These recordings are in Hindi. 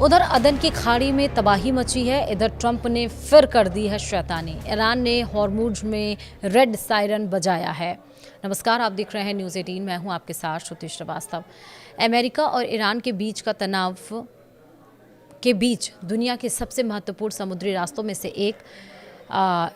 उधर अदन की खाड़ी में तबाही मची है। इधर ट्रंप ने फिर कर दी है शैतानी। ईरान ने हॉर्मुज में रेड सायरन बजाया है। नमस्कार, आप देख रहे हैं न्यूज़ 18। मैं हूं आपके साथ श्रुति श्रीवास्तव। अमेरिका और ईरान के बीच का तनाव के बीच दुनिया के सबसे महत्वपूर्ण समुद्री रास्तों में से एक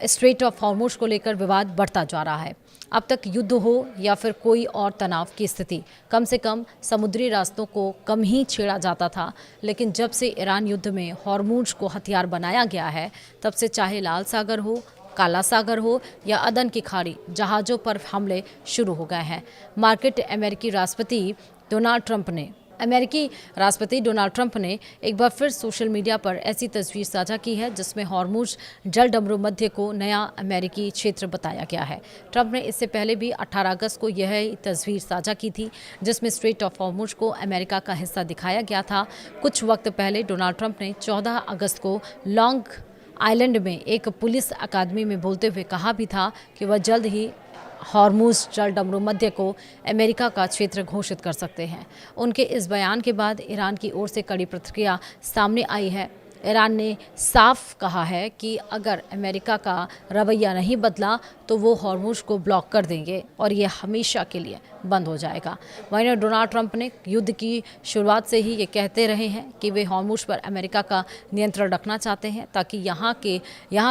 स्ट्रेट ऑफ हॉर्मुज को लेकर विवाद बढ़ता जा रहा है। अब तक युद्ध हो या फिर कोई और तनाव की स्थिति, कम से कम समुद्री रास्तों को कम ही छेड़ा जाता था। लेकिन जब से ईरान युद्ध में हॉर्मुज को हथियार बनाया गया है, तब से चाहे लाल सागर हो, काला सागर हो या अदन की खाड़ी, जहाज़ों पर हमले शुरू हो गए हैं। अमेरिकी राष्ट्रपति डोनाल्ड ट्रंप ने एक बार फिर सोशल मीडिया पर ऐसी तस्वीर साझा की है जिसमें हॉर्मुज जल डमरू मध्य को नया अमेरिकी क्षेत्र बताया गया है। ट्रंप ने इससे पहले भी 18 अगस्त को यह तस्वीर साझा की थी जिसमें स्ट्रेट ऑफ हॉर्मुज को अमेरिका का हिस्सा दिखाया गया था। कुछ वक्त पहले डोनाल्ड ट्रंप ने 14 अगस्त को लॉन्ग आइलैंड में एक पुलिस अकादमी में बोलते हुए कहा भी था कि वह जल्द ही हॉर्मुज जल डमरू मध्य को अमेरिका का क्षेत्र घोषित कर सकते हैं। उनके इस बयान के बाद ईरान की ओर से कड़ी प्रतिक्रिया सामने आई है। ईरान ने साफ कहा है कि अगर अमेरिका का रवैया नहीं बदला तो वो हॉर्मुज को ब्लॉक कर देंगे और ये हमेशा के लिए बंद हो जाएगा। वहीं डोनाल्ड ट्रंप ने युद्ध की शुरुआत से ही ये कहते रहे हैं कि वे हॉर्मुज पर अमेरिका का नियंत्रण रखना चाहते हैं ताकि यहाँ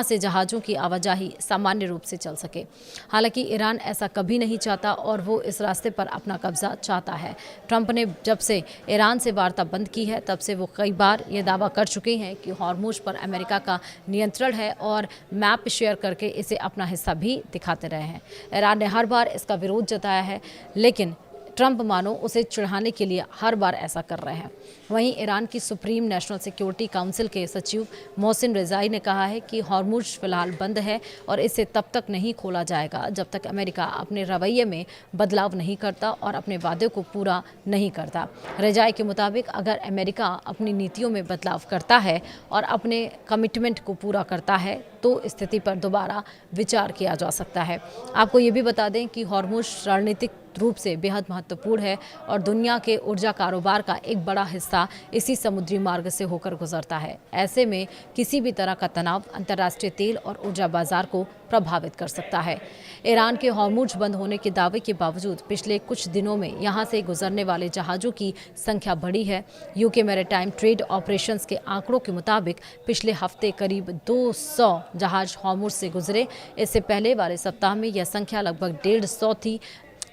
से जहाज़ों की आवाजाही सामान्य रूप से चल सके। हालांकि ईरान ऐसा कभी नहीं चाहता और वो इस रास्ते पर अपना कब्जा चाहता है। ट्रंप ने जब से ईरान से वार्ता बंद की है तब से वो कई बार ये दावा कर चुके हैं कि हॉर्मुज पर अमेरिका का नियंत्रण है और मैप शेयर करके इसे अपना हिस्सा भी दिखाते रहे हैं। ईरान ने हर बार इसका विरोध जताया है, लेकिन ट्रंप मानो उसे चिढ़ाने के लिए हर बार ऐसा कर रहे हैं। वहीं ईरान की सुप्रीम नेशनल सिक्योरिटी काउंसिल के सचिव मोहसिन रिजाई ने कहा है कि हॉर्मुज फिलहाल बंद है और इसे तब तक नहीं खोला जाएगा जब तक अमेरिका अपने रवैये में बदलाव नहीं करता और अपने वादे को पूरा नहीं करता। रिजाई के मुताबिक अगर अमेरिका अपनी नीतियों में बदलाव करता है और अपने कमिटमेंट को पूरा करता है तो स्थिति पर दोबारा विचार किया जा सकता है। आपको ये भी बता दें कि हॉर्मुज रणनीतिक रूप से बेहद महत्वपूर्ण है और दुनिया के ऊर्जा कारोबार का एक बड़ा हिस्सा इसी समुद्री मार्ग से होकर गुजरता है। ऐसे में किसी भी तरह का तनाव अंतर्राष्ट्रीय तेल और ऊर्जा बाजार को प्रभावित कर सकता है। ईरान के हॉर्मुज बंद होने के दावे के बावजूद पिछले कुछ दिनों में यहां से गुजरने वाले जहाज़ों की संख्या बढ़ी है। यूके मैरीटाइम ट्रेड ऑपरेशंस के आंकड़ों के मुताबिक पिछले हफ्ते करीब 200 जहाज हॉर्मुज से गुजरे। इससे पहले वाले सप्ताह में यह संख्या लगभग 150 थी,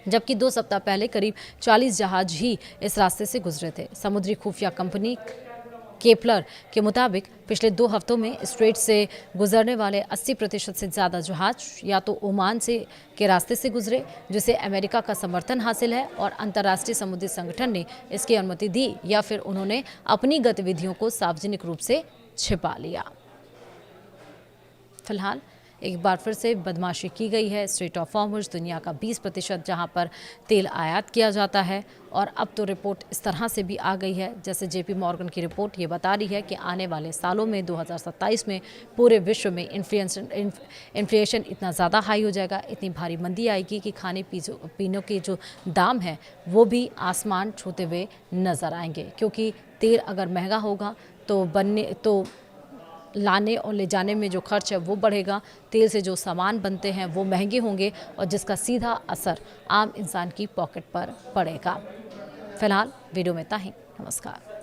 जबकि 2 सप्ताह पहले करीब 40 जहाज ही इस रास्ते से गुजरे थे। समुद्री खुफिया कंपनी केपलर के मुताबिक पिछले 2 हफ्तों में स्ट्रेट से गुजरने वाले 80% से ज़्यादा जहाज या तो ओमान के रास्ते से गुजरे, जिसे अमेरिका का समर्थन हासिल है और अंतर्राष्ट्रीय समुद्री संगठन ने इसकी अनुमति दी, या फिर उन्होंने अपनी गतिविधियों को सार्वजनिक रूप से छिपा लिया। फिलहाल एक बार फिर से बदमाशी की गई है। स्ट्रेट ऑफ हॉर्मुज दुनिया का 20% जहां पर तेल आयात किया जाता है और अब तो रिपोर्ट इस तरह से भी आ गई है, जैसे जेपी मॉर्गन की रिपोर्ट ये बता रही है कि आने वाले सालों में 2027 में पूरे विश्व में इन्फ्लेशन इतना ज़्यादा हाई हो जाएगा, इतनी भारी मंदी आएगी कि खाने पीने के जो दाम हैं वो भी आसमान छूते हुए नज़र आएंगे। क्योंकि तेल अगर महंगा होगा तो लाने और ले जाने में जो खर्च है वो बढ़ेगा, तेल से जो सामान बनते हैं वो महंगे होंगे और जिसका सीधा असर आम इंसान की पॉकेट पर पड़ेगा। फिलहाल वीडियो में इतना ही। नमस्कार।